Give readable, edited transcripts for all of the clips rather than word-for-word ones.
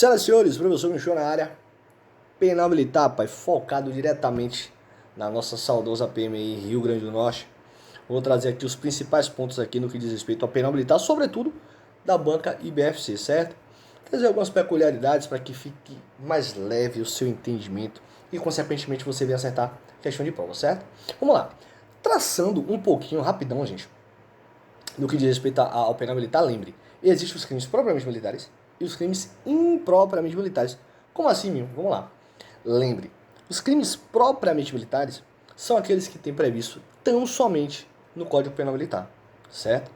Senhoras e senhores, professor Michel na área. Penal militar, pai, focado diretamente na nossa saudosa PMI Rio Grande do Norte. Vou trazer aqui os principais pontos aqui no que diz respeito ao penal militar, sobretudo da banca IBFC, certo? Trazer algumas peculiaridades para que fique mais leve o seu entendimento e, consequentemente, você venha acertar a questão de prova, certo? Vamos lá. Traçando um pouquinho, rapidão, gente, no que diz respeito ao penal militar, lembre, existem os crimes propriamente militares e os crimes impropriamente militares. Como assim, meu? Vamos lá. Lembre, os crimes propriamente militares são aqueles que têm previsto tão somente no Código Penal Militar, certo?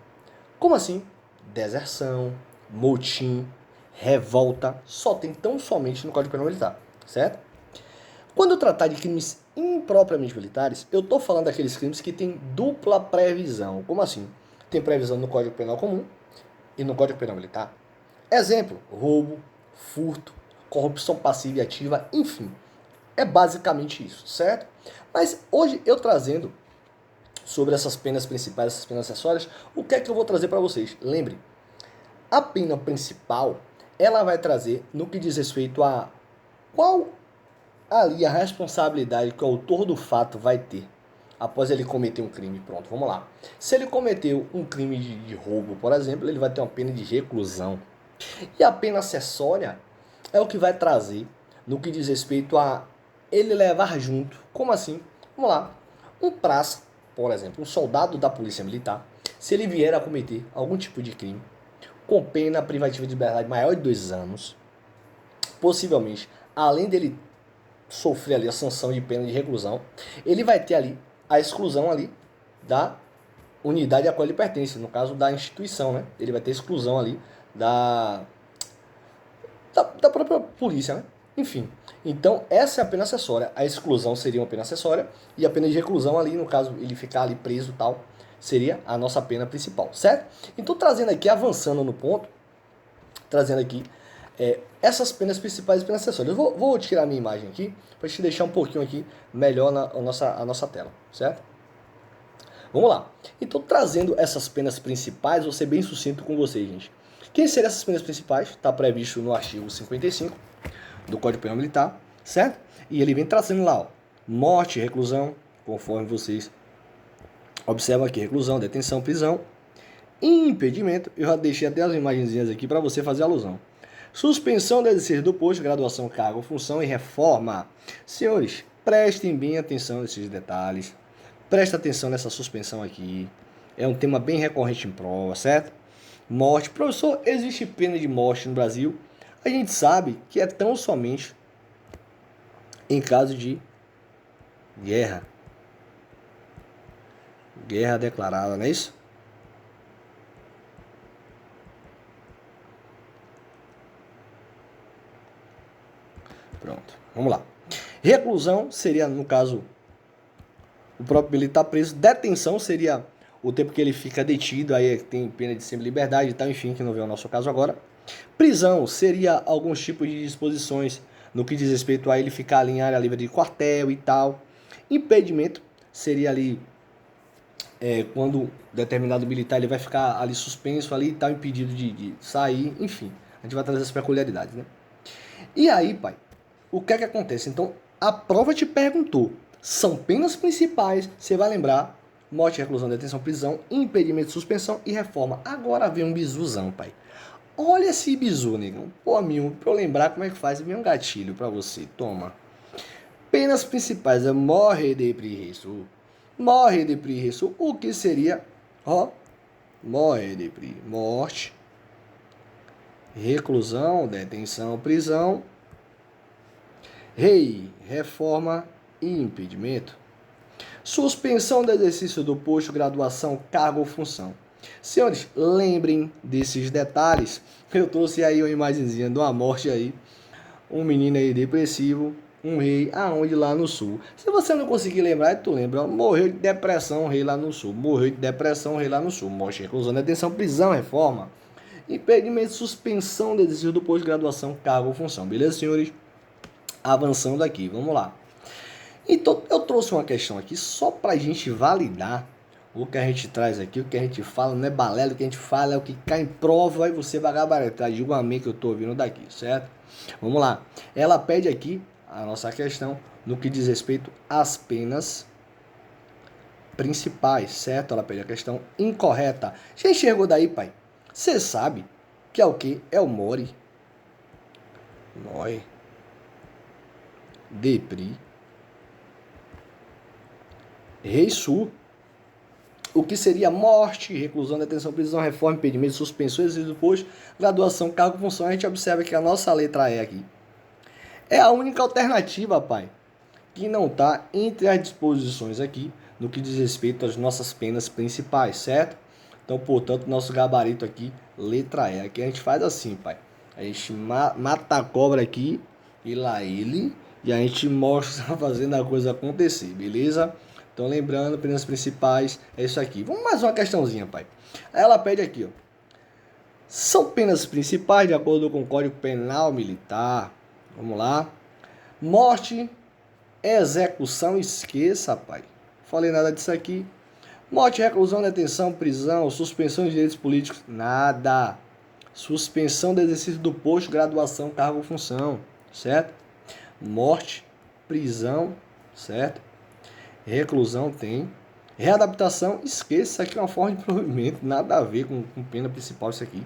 Como assim? Deserção, motim, revolta, só tem tão somente no Código Penal Militar, certo? Quando eu tratar de crimes impropriamente militares, eu estou falando daqueles crimes que têm dupla previsão. Como assim? Tem previsão no Código Penal Comum e no Código Penal Militar. Exemplo, roubo, furto, corrupção passiva e ativa, enfim. É basicamente isso, certo? Mas hoje eu trazendo sobre essas penas principais, essas penas acessórias, o que é que eu vou trazer para vocês? Lembre, a pena principal, ela vai trazer no que diz respeito a qual ali a responsabilidade que o autor do fato vai ter após ele cometer um crime. Pronto, vamos lá. Se ele cometeu um crime de roubo, por exemplo, ele vai ter uma pena de reclusão. E a pena acessória é o que vai trazer no que diz respeito a ele levar junto. Como assim? Vamos lá. Um praça, por exemplo, um soldado da polícia militar, se ele vier a cometer algum tipo de crime com pena privativa de liberdade maior de 2 anos, possivelmente, além dele sofrer ali a sanção de pena de reclusão, ele vai ter ali a exclusão ali da unidade a qual ele pertence, no caso da instituição, né? Ele vai ter exclusão ali da própria polícia, né? Enfim, então essa é a pena acessória. A exclusão seria uma pena acessória e a pena de reclusão ali, no caso ele ficar ali preso e tal, seria a nossa pena principal, certo? Então trazendo aqui, avançando no ponto, trazendo aqui essas penas principais e penas acessórias. Eu vou tirar a minha imagem aqui para te deixar um pouquinho aqui melhor a nossa tela, certo? Vamos lá. Então trazendo essas penas principais, vou ser bem sucinto com vocês, gente. Quem seriam essas penas principais? Está previsto no artigo 55 do Código Penal Militar, certo? E ele vem trazendo lá, ó, morte, reclusão, conforme vocês observam aqui, reclusão, detenção, prisão, impedimento, eu já deixei até as imagenzinhas aqui para você fazer alusão. Suspensão do exercício do posto, graduação, cargo, função e reforma. Senhores, prestem bem atenção nesses detalhes, presta atenção nessa suspensão aqui, é um tema bem recorrente em prova, certo? Morte, professor, existe pena de morte no Brasil? A gente sabe que é tão somente em caso de guerra. Guerra declarada, não é isso? Pronto, vamos lá. Reclusão seria, no caso, o próprio militar preso. Detenção seria o tempo que ele fica detido, aí tem pena de semi-liberdade e tal, enfim, que não vem ao nosso caso agora. Prisão seria alguns tipos de disposições no que diz respeito a ele ficar ali em área livre de quartel e tal. Impedimento seria ali quando determinado militar ele vai ficar ali suspenso ali e tal, impedido de sair, enfim. A gente vai trazer as peculiaridades, né? E aí, pai, o que é que acontece? Então, a prova te perguntou, são penas principais, você vai lembrar, morte, reclusão, detenção, prisão, impedimento, suspensão e reforma. Agora vem um bizuzão, pai. Olha esse bizu, negão. Pô, amigo, pra eu lembrar como é que faz, vem um gatilho pra você. Toma. Penas principais é morre de preço. Morre de preço. O que seria? Ó. Morre de preço. Morte. Reclusão, detenção, prisão. Rei, reforma e impedimento. Suspensão do exercício do posto, graduação, cargo ou função. Senhores, lembrem desses detalhes. Eu trouxe aí uma imagenzinha de uma morte aí. Um menino aí depressivo, um rei, aonde lá no sul. Se você não conseguir lembrar, tu lembra, ó, morreu de depressão, um rei lá no sul. Morreu de depressão, um rei lá no sul. Morte, reclusão, detenção, prisão, reforma. Impedimento, suspensão do exercício do posto, graduação, cargo ou função. Beleza, senhores? Avançando aqui, vamos lá. Então, eu trouxe uma questão aqui só para a gente validar O que a gente traz aqui, o que a gente fala, não é balela, o que a gente fala é o que cai em prova e você vai gabaritar. Diga um amém que eu tô ouvindo daqui, certo? Vamos lá. Ela pede aqui a nossa questão no que diz respeito às penas principais, certo? Ela pede a questão incorreta. Já enxergou daí, pai? Você sabe que é o que? É o Mori. Noi. Depri. Rei Sul. O que seria morte, reclusão, detenção, prisão, reforma, impedimento, suspensão, exercício do posto, graduação, cargo, função. A gente observa que a nossa letra E aqui é a única alternativa, pai, que não está entre as disposições aqui no que diz respeito às nossas penas principais, certo? Então, portanto, nosso gabarito aqui, letra E. Aqui a gente faz assim, pai. A gente mata a cobra aqui, e lá ele, e a gente mostra fazendo a coisa acontecer, beleza? Então, lembrando, penas principais, é isso aqui. Vamos mais uma questãozinha, pai. Ela pede aqui, ó. São penas principais de acordo com o Código Penal Militar. Vamos lá. Morte, execução, esqueça, pai. Falei nada disso aqui. Morte, reclusão, detenção, prisão, suspensão de direitos políticos, nada. Suspensão do exercício do posto, graduação, cargo, função, certo? Morte, prisão, certo? Reclusão tem. Readaptação, esqueça, isso aqui é uma forma de provimento, nada a ver com pena principal isso aqui.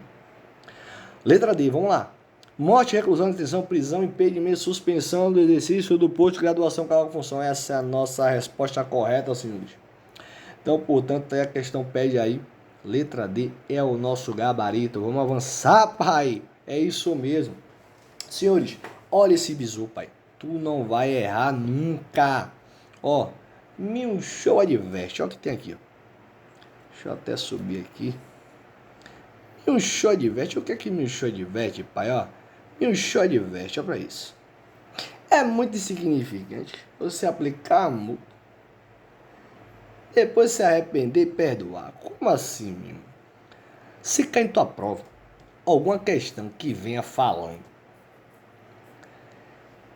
Letra D, vamos lá. Morte, reclusão, detenção, prisão, impedimento, suspensão do exercício do posto, graduação, cargo, função. Essa é a nossa resposta correta, senhores. Então, portanto, a questão pede aí, letra D é o nosso gabarito. Vamos avançar, pai. É isso mesmo. Senhores, olha esse bizu, pai. Tu não vai errar nunca. Ó, Mil Show adverte. Olha o que tem aqui, ó. Deixa eu até subir aqui. Mil Show adverte. O que é que Mil Show adverte, pai? Ó, Mil Show adverte. Olha pra isso. É muito insignificante você aplicar a multa, depois se arrepender e perdoar. Como assim, meu? Se cai em tua prova alguma questão que venha falando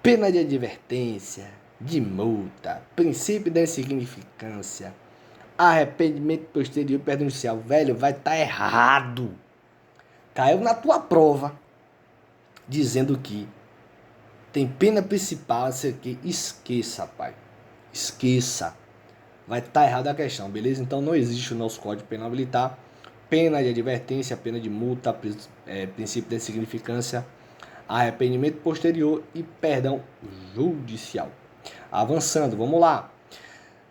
pena de advertência, de multa, princípio da insignificância, arrependimento posterior e perdão inicial, velho, vai estar errado. Caiu na tua prova dizendo que tem pena principal, não sei o que, esqueça, pai. Esqueça. Vai estar errada a questão, beleza? Então não existe o nosso Código Penal Militar. Pena de advertência, pena de multa, princípio da insignificância, arrependimento posterior e perdão judicial. Avançando, vamos lá.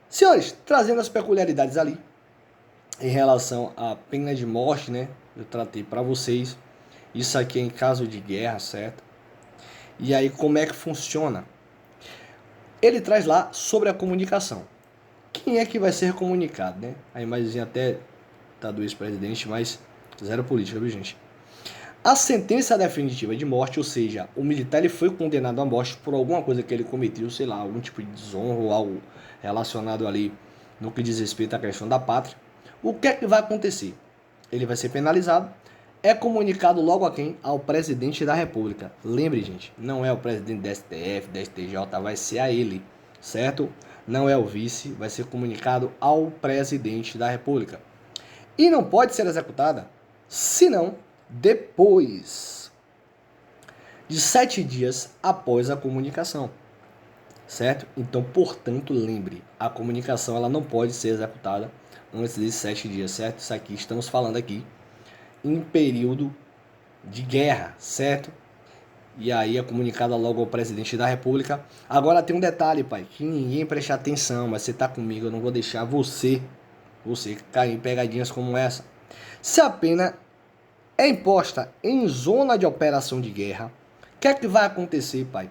Senhores, trazendo as peculiaridades ali em relação à pena de morte, né? Eu tratei para vocês. Isso aqui é em caso de guerra, certo? E aí, como é que funciona? Ele traz lá sobre a comunicação. Quem é que vai ser comunicado, né? A imagenzinha até tá do ex-presidente, mas zero política, viu, gente? A sentença definitiva de morte, ou seja, o militar ele foi condenado à morte por alguma coisa que ele cometeu, sei lá, algum tipo de desonra ou algo relacionado ali no que diz respeito à questão da pátria. O que é que vai acontecer? Ele vai ser penalizado, é comunicado logo a quem? Ao presidente da República. Lembre, gente, não é o presidente da STF, da STJ, vai ser a ele, certo? Não é o vice, vai ser comunicado ao presidente da República. E não pode ser executada, senão depois de 7 dias após a comunicação, certo? Então, portanto, lembre, a comunicação ela não pode ser executada antes de 7 dias, certo? Isso aqui, estamos falando aqui em período de guerra, certo? E aí é comunicada logo ao presidente da República. Agora tem um detalhe, pai, que ninguém presta atenção, mas você tá comigo, eu não vou deixar você cair em pegadinhas como essa. Se a pena é imposta em zona de operação de guerra, o que é que vai acontecer, pai?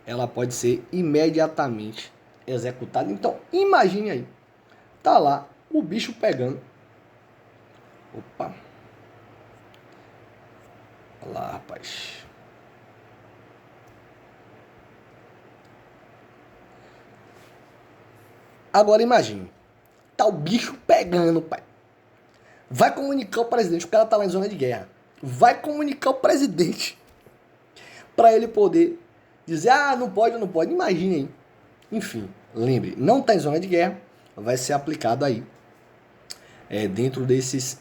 Ela pode ser imediatamente executada. Então, imagine aí, tá lá o bicho pegando. Opa. Olha lá, rapaz. Agora imagine, tá o bicho pegando, pai. Vai comunicar o presidente, o cara tá lá em zona de guerra. Vai comunicar o presidente para ele poder dizer, não pode, não pode. Imagine aí. Enfim, lembre, não tá em zona de guerra, vai ser aplicado aí dentro desses,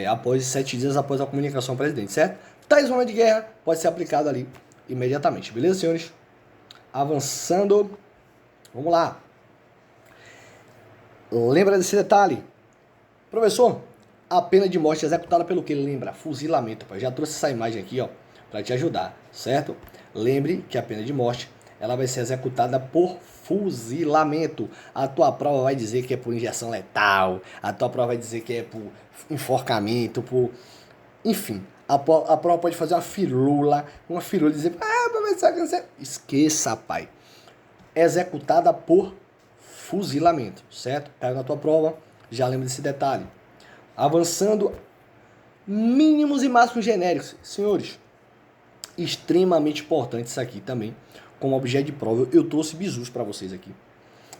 após 7 dias após a comunicação ao presidente, certo? Tais zona de guerra pode ser aplicado ali imediatamente, beleza, senhores? Avançando, vamos lá. Lembra desse detalhe? Professor, a pena de morte é executada pelo que? Lembra? Fuzilamento. Já trouxe essa imagem aqui, ó, para te ajudar, certo? Lembre que a pena de morte, ela vai ser executada por fuzilamento. A tua prova vai dizer que é por injeção letal, a tua prova vai dizer que é por enforcamento, por... Enfim, a prova pode fazer uma firula e dizer, professor, esqueça, pai. Executada por fuzilamento, certo? Caiu na tua prova, já lembra desse detalhe. Avançando, mínimos e máximos genéricos. Senhores, extremamente importante isso aqui também, como objeto de prova. Eu trouxe bizus para vocês aqui,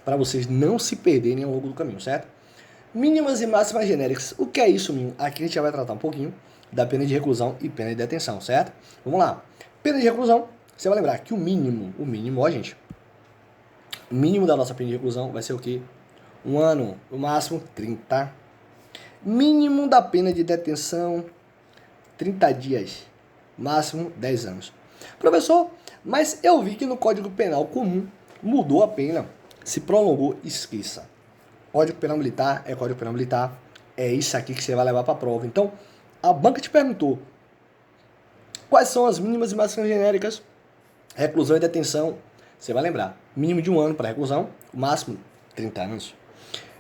para vocês não se perderem ao longo do caminho, certo? Mínimas e máximas genéricas. O que é isso, menino? Aqui a gente já vai tratar um pouquinho da pena de reclusão e pena de detenção, certo? Vamos lá. Pena de reclusão, você vai lembrar que o mínimo, ó, gente, o mínimo da nossa pena de reclusão vai ser o quê? 1 ano, o máximo 30. Mínimo da pena de detenção, 30 dias, máximo 10 anos. Professor, mas eu vi que no Código Penal comum mudou a pena, se prolongou, esqueça. Código Penal Militar é Código Penal Militar, é isso aqui que você vai levar para a prova. Então, a banca te perguntou, quais são as mínimas e máximas genéricas? Reclusão e detenção, você vai lembrar, mínimo de 1 ano para reclusão, o máximo 30 anos.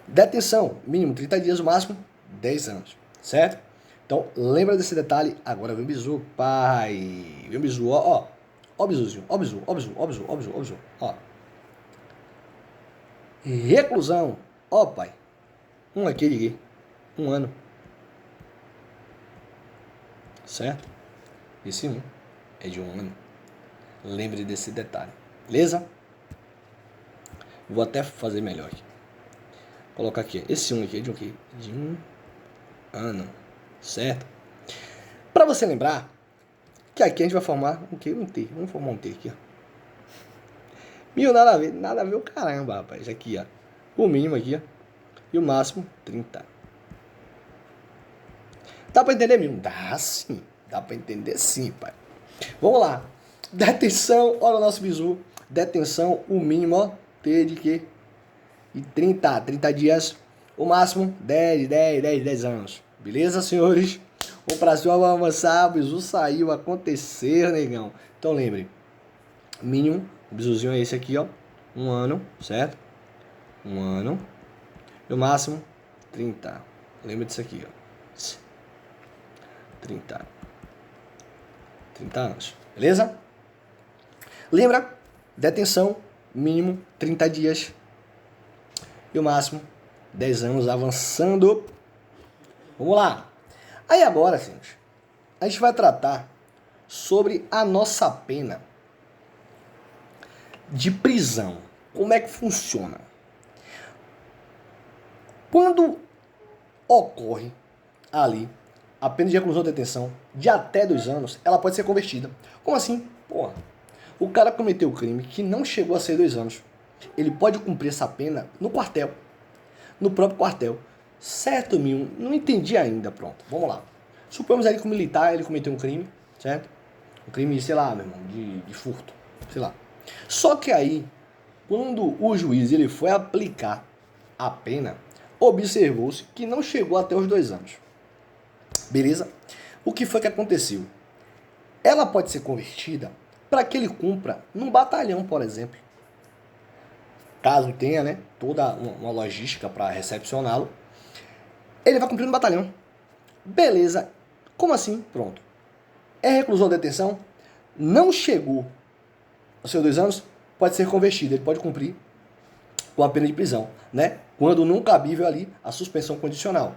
Detenção, mínimo 30 dias, o máximo 10 anos, certo? Então, lembra desse detalhe. Agora vem o bizu, pai. Vem o bizu, ó. Ó o bizuzinho, ó o bizu, ó o bizu, ó o bizu, ó o bizu, ó o bizu, ó. Reclusão, ó, pai. Aqui, liguei. 1 ano. Certo? Esse 1 é de 1 ano. Lembre desse detalhe. Beleza? Vou até fazer melhor aqui. Colocar aqui. Esse 1 aqui é de um quê? De 1 ano. Certo? Para você lembrar que aqui a gente vai formar um quê? Um T. Vamos formar um T aqui, ó. Mil, nada a ver o caramba, rapaz. Aqui, ó. O mínimo aqui, ó. E o máximo, 30. Dá pra entender, mil? Dá sim. Dá pra entender sim, pai. Vamos lá. Detenção, olha o nosso bizu. Detenção, o mínimo, ó. T de quê? E 30 dias. O máximo, 10 anos. Beleza, senhores? O prazo vai avançar, o bizu saiu, aconteceu, negão. Então lembre, mínimo, o bizuzinho é esse aqui, ó. 1 ano, certo? 1 ano. E o máximo, 30. Lembra disso aqui, ó. 30 anos. Beleza? Lembra? Detenção, mínimo 30 dias. E o máximo, 10 anos, avançando. Vamos lá. Aí agora, gente, a gente vai tratar sobre a nossa pena de prisão. Como é que funciona? Quando ocorre ali a pena de reclusão ou detenção de até 2 anos, ela pode ser convertida. Como assim? Porra, o cara cometeu o crime que não chegou a ser 2 anos. Ele pode cumprir essa pena no quartel. No próprio quartel. Certo, Mil? Não entendi ainda. Pronto, vamos lá. Supomos aí que o militar, ele cometeu um crime, certo? Um crime, sei lá, meu irmão, de furto, sei lá. Só que aí, quando o juiz ele foi aplicar a pena, observou-se que não chegou até os 2 anos. Beleza? O que foi que aconteceu? Ela pode ser convertida para que ele cumpra num batalhão, por exemplo. Caso tenha, né, toda uma logística para recepcioná-lo, ele vai cumprir no batalhão. Beleza. Como assim? Pronto. É reclusão ou detenção? Não chegou aos seus 2 anos, pode ser convertido. Ele pode cumprir com a pena de prisão, né? Quando não cabível ali a suspensão condicional.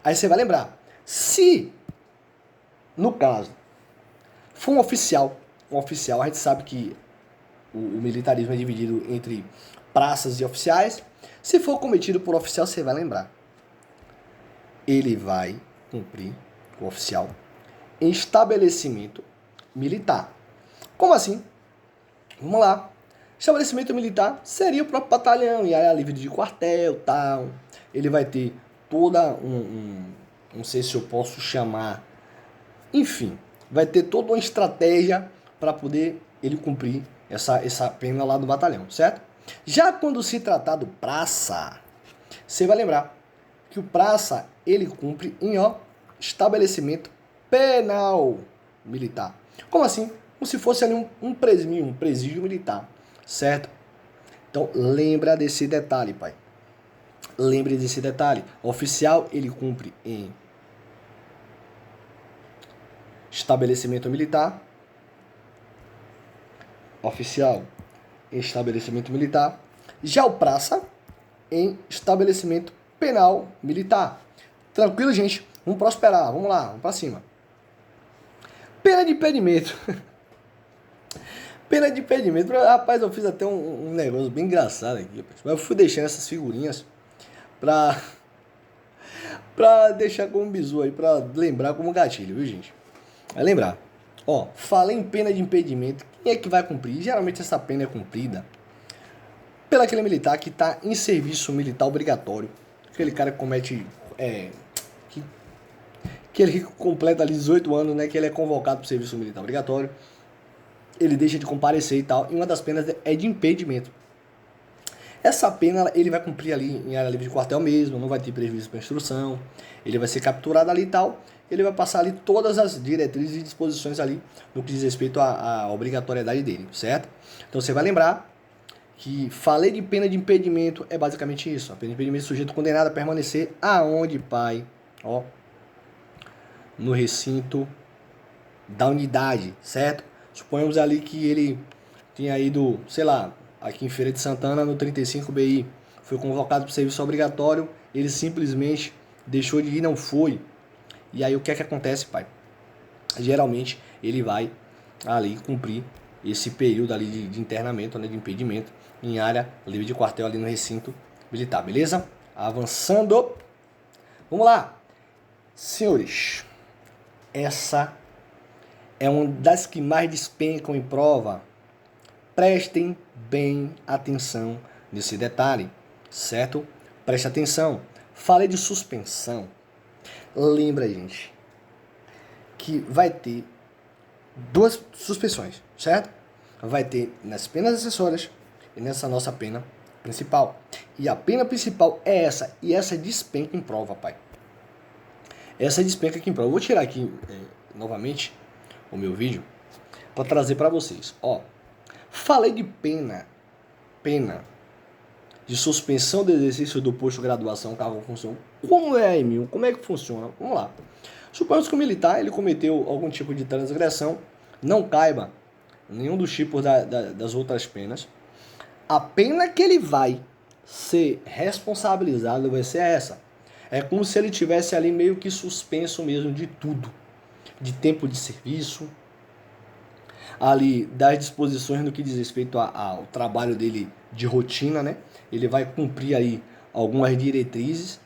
Aí você vai lembrar, se, no caso, for um oficial, a gente sabe que o militarismo é dividido entre praças e oficiais. Se for cometido por oficial, você vai lembrar. Ele vai cumprir, o oficial, em estabelecimento militar. Como assim? Vamos lá. Estabelecimento militar seria o próprio batalhão, e área livre de quartel, tal. Ele vai ter toda não sei se eu posso chamar, enfim, vai ter toda uma estratégia para poder ele cumprir essa pena lá do batalhão, certo? Já quando se tratar do praça, você vai lembrar que o praça ele cumpre em estabelecimento penal militar. Como assim? Como se fosse ali um presídio militar, certo? Então lembra desse detalhe, pai. Lembre desse detalhe. O oficial ele cumpre em estabelecimento militar. Oficial em estabelecimento militar. Já o praça em estabelecimento penal militar. Tranquilo, gente? Vamos prosperar. Vamos lá, vamos pra cima. Pena de impedimento. Pena de impedimento. Rapaz, eu fiz até um negócio bem engraçado aqui. Mas eu fui deixando essas figurinhas pra deixar como bizu aí, pra lembrar como gatilho, viu, gente? Vai lembrar. Ó, falei em pena de impedimento. Quem é que vai cumprir? Geralmente essa pena é cumprida pelo aquele militar que está em serviço militar obrigatório. Aquele cara que comete... que ele completa ali 18 anos, né? Que ele é convocado para o serviço militar obrigatório. Ele deixa de comparecer e tal. E uma das penas é de impedimento. Essa pena ele vai cumprir ali em área livre de quartel mesmo, não vai ter prejuízo para instrução. Ele vai ser capturado ali e tal. Ele vai passar ali todas as diretrizes e disposições ali no que diz respeito à obrigatoriedade dele, certo? Então você vai lembrar que falei de pena de impedimento é basicamente isso. A pena de impedimento sujeito condenado a permanecer aonde, pai? Ó, no recinto da unidade, certo? Suponhamos ali que ele tinha ido, sei lá, aqui em Feira de Santana, no 35 BI, foi convocado para o serviço obrigatório, ele simplesmente deixou de ir, não foi. E aí o que é que acontece, pai? Geralmente ele vai ali cumprir esse período ali de internamento, né, de impedimento, em área livre de quartel ali no recinto militar, beleza? Avançando. Vamos lá. Senhores, essa é uma das que mais despencam em prova. Prestem bem atenção nesse detalhe, certo? Preste atenção. Falei de suspensão. Lembra, gente, que vai ter duas suspensões, certo? Vai ter nas penas acessórias e nessa nossa pena principal. E a pena principal é essa. E essa despenca em prova, pai. Essa despenca aqui em prova. Eu vou tirar aqui novamente o meu vídeo para trazer para vocês. Ó, falei de pena de suspensão do exercício do posto de graduação, cargo ou função. Como é, Emil? Como é que funciona? Vamos lá. Suponhamos que o militar ele cometeu algum tipo de transgressão, não caiba nenhum dos tipos das outras penas. A pena que ele vai ser responsabilizado vai ser essa. É como se ele tivesse ali meio que suspenso mesmo de tudo. De tempo de serviço, ali das disposições no que diz respeito ao trabalho dele de rotina, né? Ele vai cumprir aí algumas diretrizes.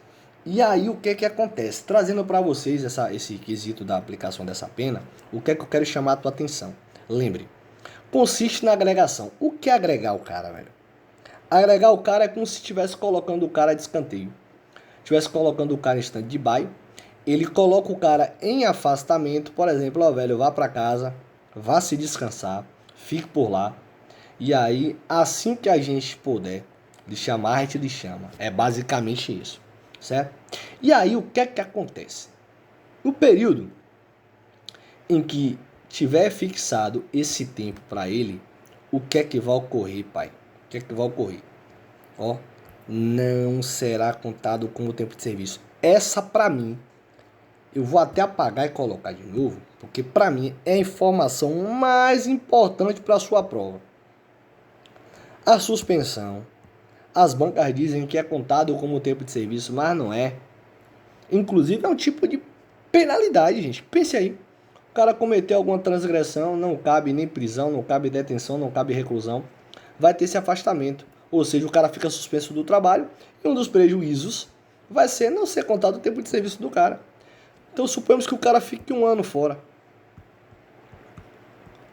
E aí o que é que acontece? Trazendo para vocês esse quesito da aplicação dessa pena, o que é que eu quero chamar a tua atenção? Lembre, consiste na agregação. O que é agregar o cara, velho? Agregar o cara é como se estivesse colocando o cara de escanteio. Estivesse colocando o cara em stand-by. Ele coloca o cara em afastamento, por exemplo, ó, velho, vá para casa, vá se descansar, fique por lá. E aí, assim que a gente puder lhe chamar, a gente lhe chama. É basicamente isso, certo? E aí, o que é que acontece? No período em que tiver fixado esse tempo para ele, o que é que vai ocorrer, pai? O que é que vai ocorrer? Ó, não será contado como tempo de serviço. Essa, para mim, eu vou até apagar e colocar de novo, porque para mim é a informação mais importante para a sua prova. A suspensão, as bancas dizem que é contado como tempo de serviço, mas não é. Inclusive é um tipo de penalidade, gente. Pense aí. O cara cometeu alguma transgressão, não cabe nem prisão, não cabe detenção, não cabe reclusão. Vai ter esse afastamento. Ou seja, o cara fica suspenso do trabalho e um dos prejuízos vai ser não ser contado o tempo de serviço do cara. Então suponhamos que o cara fique 1 ano fora.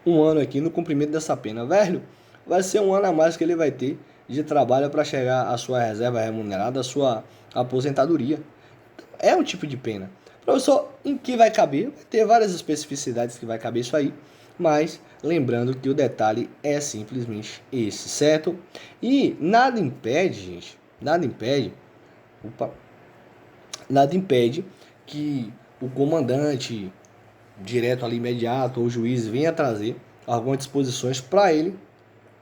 1 ano aqui no cumprimento dessa pena. Velho, vai ser 1 ano a mais que ele vai ter de trabalho para chegar à sua reserva remunerada, à sua aposentadoria. é um tipo de pena. Professor, em que vai caber? Vai ter várias especificidades que vai caber isso aí, mas lembrando que o detalhe é simplesmente esse, certo? E nada impede, gente, nada impede que o comandante direto ali imediato ou o juiz venha trazer algumas disposições para ele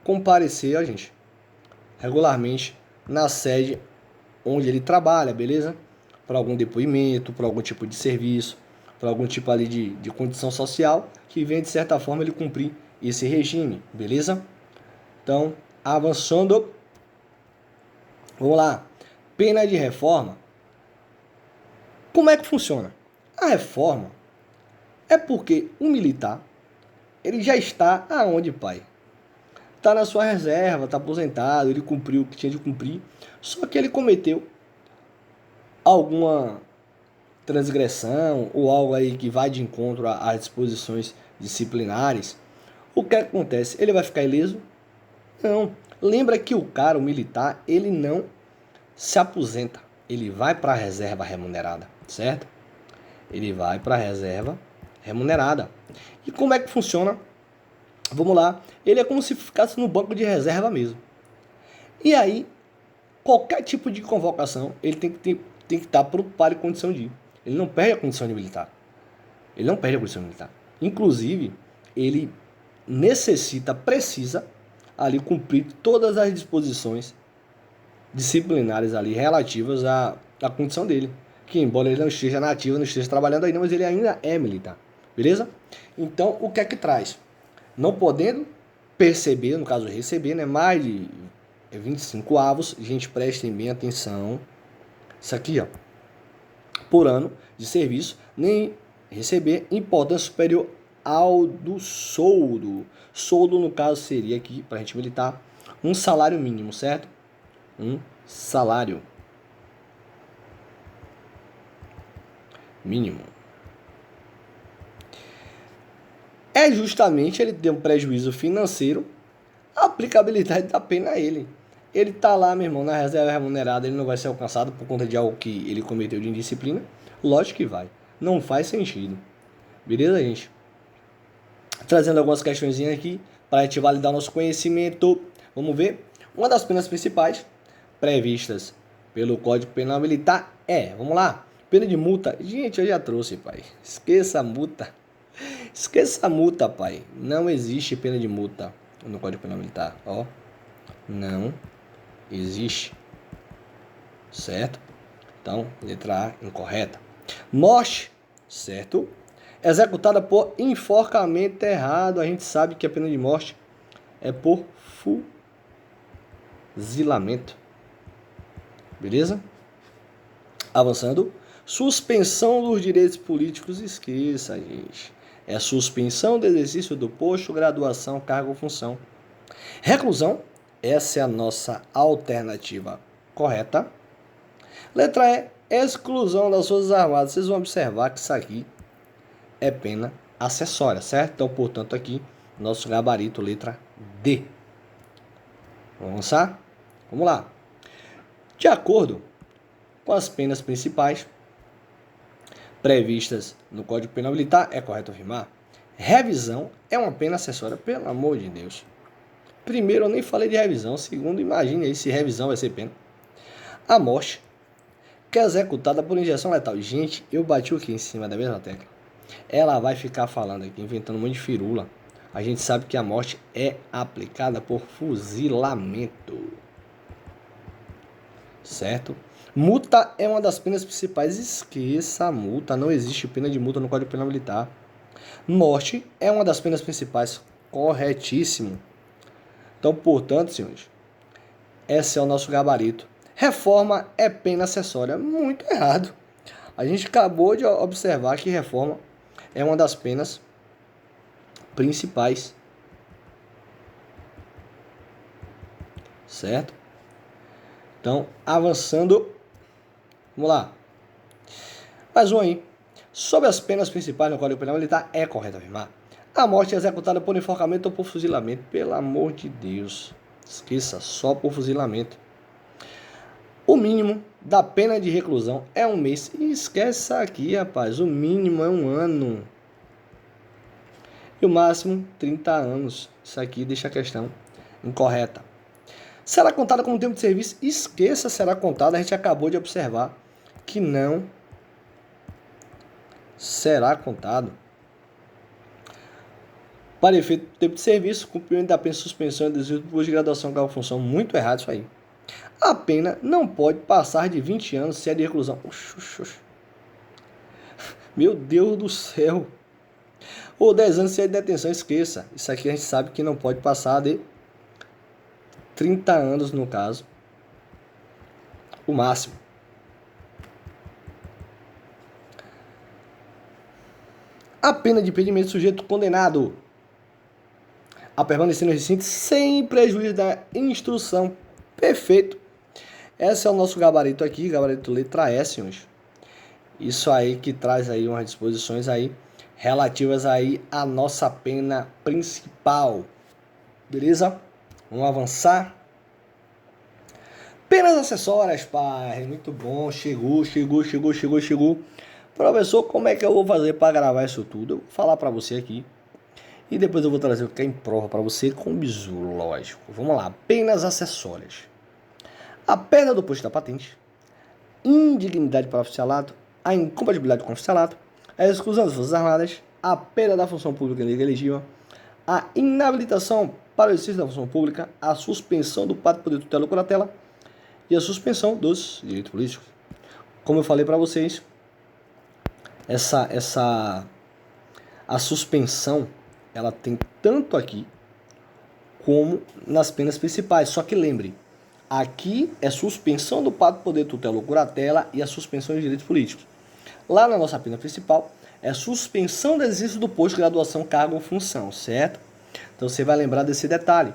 comparecer, ó, gente, regularmente na sede onde ele trabalha, beleza? Para algum depoimento, para algum tipo de serviço, para algum tipo ali de condição social que venha de certa forma ele cumprir esse regime, beleza? Então, avançando, vamos lá. Pena de reforma. Como é que funciona? A reforma é porque o militar, ele já está aonde, pai? Está na sua reserva, está aposentado, ele cumpriu o que tinha de cumprir, só que ele cometeu alguma transgressão ou algo aí que vai de encontro às disposições disciplinares. O que acontece? Ele vai ficar ileso? Não. Lembra que o cara, o militar, ele não se aposenta. Ele vai para a reserva remunerada, certo? Ele vai para a reserva remunerada. E como é que funciona? Vamos lá. Ele é como se ficasse no banco de reserva mesmo. E aí, qualquer tipo de convocação, ele tem que estar preocupado em condição de ir. Ele não perde a condição de militar. Ele não perde a condição militar. Inclusive, ele precisa ali cumprir todas as disposições disciplinares ali relativas à condição dele. Que embora ele não esteja na ativa, não esteja trabalhando ainda, mas ele ainda é militar. Beleza? Então, o que é que traz? Não podendo perceber, no caso receber, né, mais de 25 avos, gente, prestem bem atenção. Isso aqui, ó, por ano de serviço, nem receber importância superior ao do soldo. Soldo, no caso, seria aqui, para a gente militar, um salário mínimo, certo? Um salário mínimo. É justamente ele ter um prejuízo financeiro, a aplicabilidade da pena a ele. Ele tá lá, meu irmão, na reserva remunerada, ele não vai ser alcançado por conta de algo que ele cometeu de indisciplina? Lógico que vai. Não faz sentido. Beleza, gente? Trazendo algumas questõezinhas aqui para a gente validar nosso conhecimento. Vamos ver. Uma das penas principais previstas pelo Código Penal Militar vamos lá, pena de multa. Gente, eu já trouxe, pai. Esqueça a multa. Esqueça a multa, pai. Não existe pena de multa no Código Penal Militar. Ó, não existe. Certo? Então, letra A incorreta. Morte, certo? Executada por enforcamento errado. A gente sabe que a pena de morte é por fuzilamento. Beleza? Avançando. Suspensão dos direitos políticos. Esqueça, gente. É suspensão do exercício do posto, graduação, cargo ou função. Reclusão. Essa é a nossa alternativa correta. Letra E. Exclusão das Forças Armadas. Vocês vão observar que isso aqui é pena acessória, certo? Então, portanto, aqui, nosso gabarito, letra D. Vamos avançar? Vamos lá. De acordo com as penas principais previstas no Código Penal Militar, é correto afirmar? Revisão é uma pena acessória, pelo amor de Deus. Primeiro, eu nem falei de revisão. Segundo, imagine aí se revisão vai ser pena. A morte, que é executada por injeção letal. Gente, eu bati aqui em cima da mesma tecla. Ela vai ficar falando aqui, inventando um monte de firula. A gente sabe que a morte é aplicada por fuzilamento. Certo? Multa é uma das penas principais. Esqueça a multa. Não existe pena de multa no Código Penal Militar. Morte é uma das penas principais. Corretíssimo. Então, portanto, senhores, esse é o nosso gabarito. Reforma é pena acessória. Muito errado. A gente acabou de observar que reforma é uma das penas principais. Certo? Então, avançando. Vamos lá. Mais um aí. Sobre as penas principais no Código Penal Militar, é correto afirmar: a morte é executada por enforcamento ou por fuzilamento. Pelo amor de Deus. Esqueça, só por fuzilamento. O mínimo da pena de reclusão é 1 mês. E esquece isso aqui, rapaz. O mínimo é 1 ano. E o máximo, 30 anos. Isso aqui deixa a questão incorreta. Será contada como tempo de serviço? Esqueça, será contada. A gente acabou de observar que não será contado. Para efeito do tempo de serviço, cumprimento da pena, suspensão e desvio de graduação com a função. Muito errado isso aí. A pena não pode passar de 20 anos se é de reclusão. Meu Deus do céu. Ou 10 anos se é de detenção. Esqueça. Isso aqui a gente sabe que não pode passar de 30 anos, no caso. O máximo. A pena de impedimento do sujeito condenado a permanecer no recinto sem prejuízo da instrução. Perfeito. Esse é o nosso gabarito aqui, gabarito letra S, hoje. Isso aí que traz aí umas disposições aí relativas aí à nossa pena principal. Beleza? Vamos avançar. Penas acessórias, pai. Muito bom. Chegou. Professor, como é que eu vou fazer para gravar isso tudo? Eu vou falar para você aqui. E depois eu vou trazer o que é em prova para você com bizu, lógico. Vamos lá. Penas acessórias. A perda do posto da patente, indignidade para o oficialato, a incompatibilidade com o oficialato, a exclusão das Forças Armadas, a perda da função pública elegível, a inabilitação para o exercício da função pública, a suspensão do pacto de poder tutela ou curatela e a suspensão dos direitos políticos. Como eu falei para vocês, a suspensão ela tem tanto aqui como nas penas principais. Só que lembre, aqui é suspensão do pacto de poder tutela ou curatela e a suspensão de direitos políticos. Lá na nossa pena principal é suspensão do exercício do posto de graduação, cargo ou função, certo? Então você vai lembrar desse detalhe.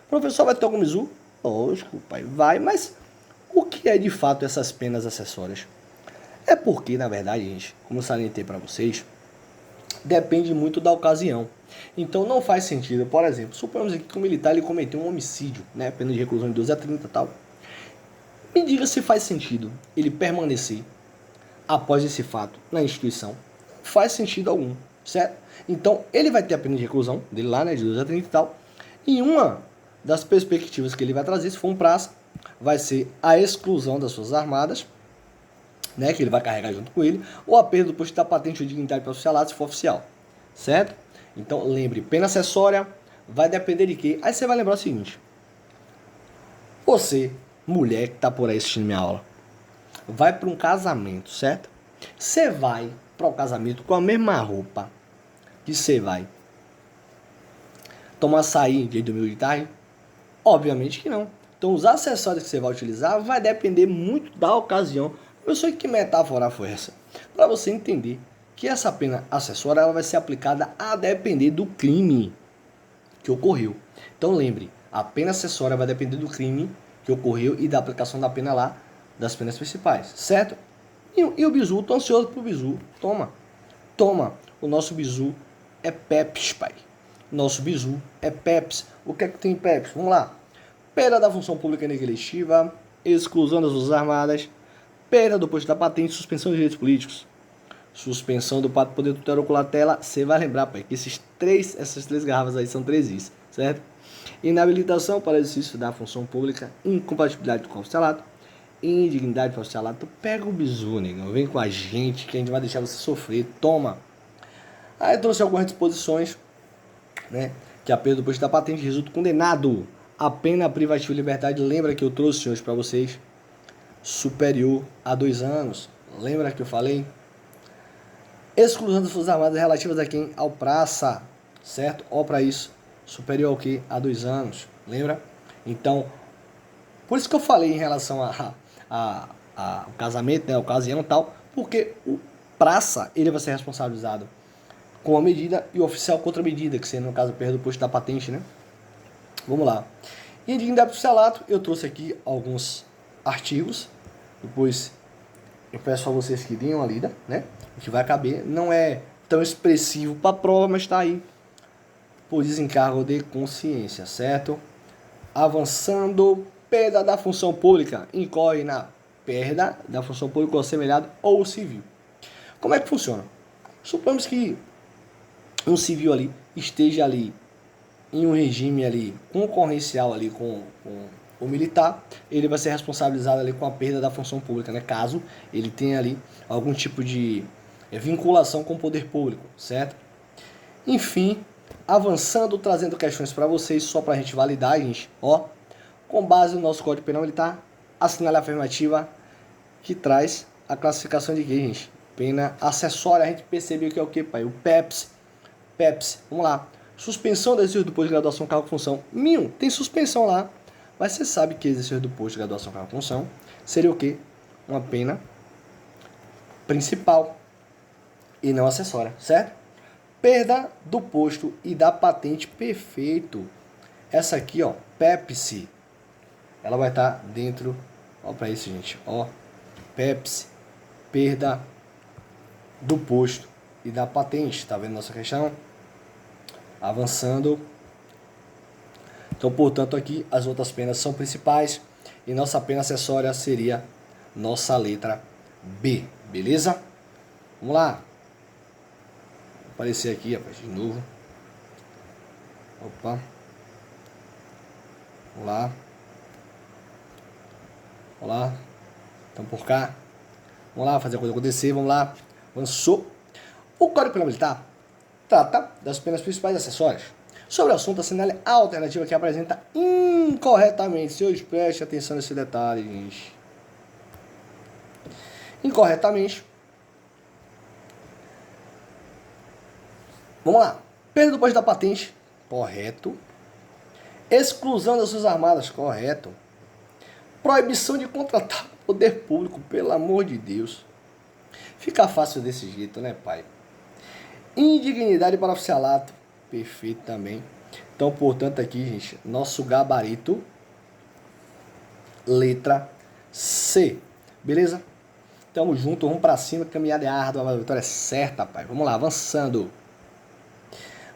O professor vai ter algum bizu? Lógico, pai, vai, mas o que é de fato essas penas acessórias? É porque, na verdade, gente, como eu salientei para vocês, depende muito da ocasião. Então não faz sentido, por exemplo, suponhamos aqui que o militar ele cometeu um homicídio, né, pena de reclusão de 12 a 30 e tal. Me diga se faz sentido ele permanecer após esse fato na instituição. Não faz sentido algum, certo? Então ele vai ter a pena de reclusão dele lá, né, de 12 a 30 e tal. E uma das perspectivas que ele vai trazer, se for um praça, vai ser a exclusão das Forças Armadas, né, que ele vai carregar junto com ele, ou a perda do posto da patente ou dignidade para o oficialato, se for oficial, certo? Então, lembre, pena acessória vai depender de quê? Aí você vai lembrar o seguinte, você, mulher que está por aí assistindo minha aula, vai para um casamento, certo? Você vai para o casamento com a mesma roupa que você vai tomar açaí dia de domingo de tarde? Obviamente que não. Então, os acessórios que você vai utilizar vai depender muito da ocasião. Eu sei que metáfora foi essa. Para você entender que essa pena acessória ela vai ser aplicada a depender do crime que ocorreu. Então lembre, a pena acessória vai depender do crime que ocorreu e da aplicação da pena lá das penas principais, certo? E o bizu, tô ansioso pro bizu. Toma. O nosso bizu é PEPS, pai. Nosso bizu é PEPS. O que é que tem PEPS? Vamos lá. Perda da função pública elegível, exclusão das Forças Armadas, perda do posto da patente, suspensão de direitos políticos, suspensão do pacto de poder tutela ou curatela. Você vai lembrar, pai, que essas três garrafas aí são 3 Is, certo? Inabilitação para exercício da função pública, incompatibilidade com o oficialato, indignidade para o oficialato. Pega o bizu, negão, vem com a gente que a gente vai deixar você sofrer, toma. Aí eu trouxe algumas disposições, né, que a perda do posto da patente resulta condenado a pena privativa de liberdade. Lembra que eu trouxe hoje para vocês? Superior a 2 anos. Lembra que eu falei? Exclusão das Forças Armadas relativas a quem? Ao praça, certo? Ó para isso. Superior ao que? A 2 anos. Lembra? Então, por isso que eu falei em relação ao casamento, né? A ocasião e tal. Porque o praça, ele vai ser responsabilizado com a medida e o oficial contra a medida, que seria no caso perda do posto da patente, né? Vamos lá. E em dignidade do oficialato, eu trouxe aqui alguns artigos. Depois eu peço a vocês que deem uma lida, né? O que vai caber. Não é tão expressivo para a prova, mas está aí por desencargo de consciência, certo? Avançando, perda da função pública incorre na perda da função pública ou assemelhado ou civil. Como é que funciona? Suponhamos que um civil ali esteja ali em um regime ali concorrencial ali com o militar, ele vai ser responsabilizado ali com a perda da função pública, né? Caso ele tenha ali algum tipo de vinculação com o poder público, certo? Enfim, avançando, trazendo questões para vocês, só para a gente validar, gente, ó, com base no nosso Código Penal Militar, assinale a afirmativa que traz a classificação de quê, gente? Pena acessória, a gente percebeu que é o que, pai? O PEPS. PEPS, vamos lá. Suspensão do exercício do posto de graduação, cargo e função. Tem suspensão lá, mas você sabe que exercício do posto de graduação, cargo e função seria o quê? Uma pena principal e não acessória, certo? Perda do posto e da patente, perfeito. Essa aqui, ó, PEPS, ela vai estar dentro, ó, para isso, gente, ó, PEPS, perda do posto e da patente, tá vendo nossa questão? Avançando. Então, portanto, aqui as outras penas são principais e nossa pena acessória seria nossa letra B, beleza? Vamos lá. Vou aparecer aqui, rapaz, de novo. Opa. Vamos lá. Vamos lá. Estamos por cá. Vamos lá, fazer a coisa acontecer, vamos lá. Avançou. O Código Penal Militar trata das penas principais e acessórias. Sobre o assunto, assinale a alternativa que apresenta incorretamente. Senhores, preste atenção nesse detalhe, gente. Incorretamente. Vamos lá. Perda do posto da patente. Correto. Exclusão das suas armadas. Correto. Proibição de contratar o poder público. Pelo amor de Deus. Fica fácil desse jeito, né, pai? Indignidade para oficialato. Perfeito também. Então, portanto, aqui, gente, nosso gabarito, letra C. Beleza? Tamo junto, vamos pra cima, caminhada é árdua, a vitória é certa, pai. Vamos lá, avançando.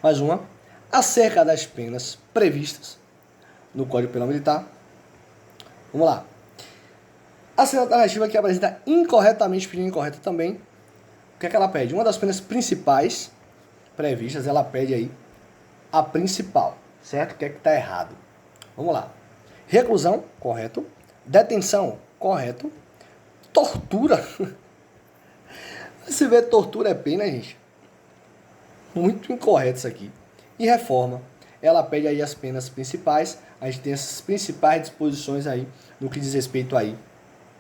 Mais uma. Acerca das penas previstas no Código Penal Militar. Vamos lá. A segunda alternativa que apresenta incorretamente, pedindo incorreta também. O que é que ela pede? Uma das penas principais previstas, ela pede aí a principal, certo? O que é que está errado? Vamos lá. Reclusão, correto. Detenção, correto. Tortura. Você vê, tortura é pena, gente. Muito incorreto isso aqui. E reforma, ela pede aí as penas principais. A gente tem essas principais disposições aí no que diz respeito aí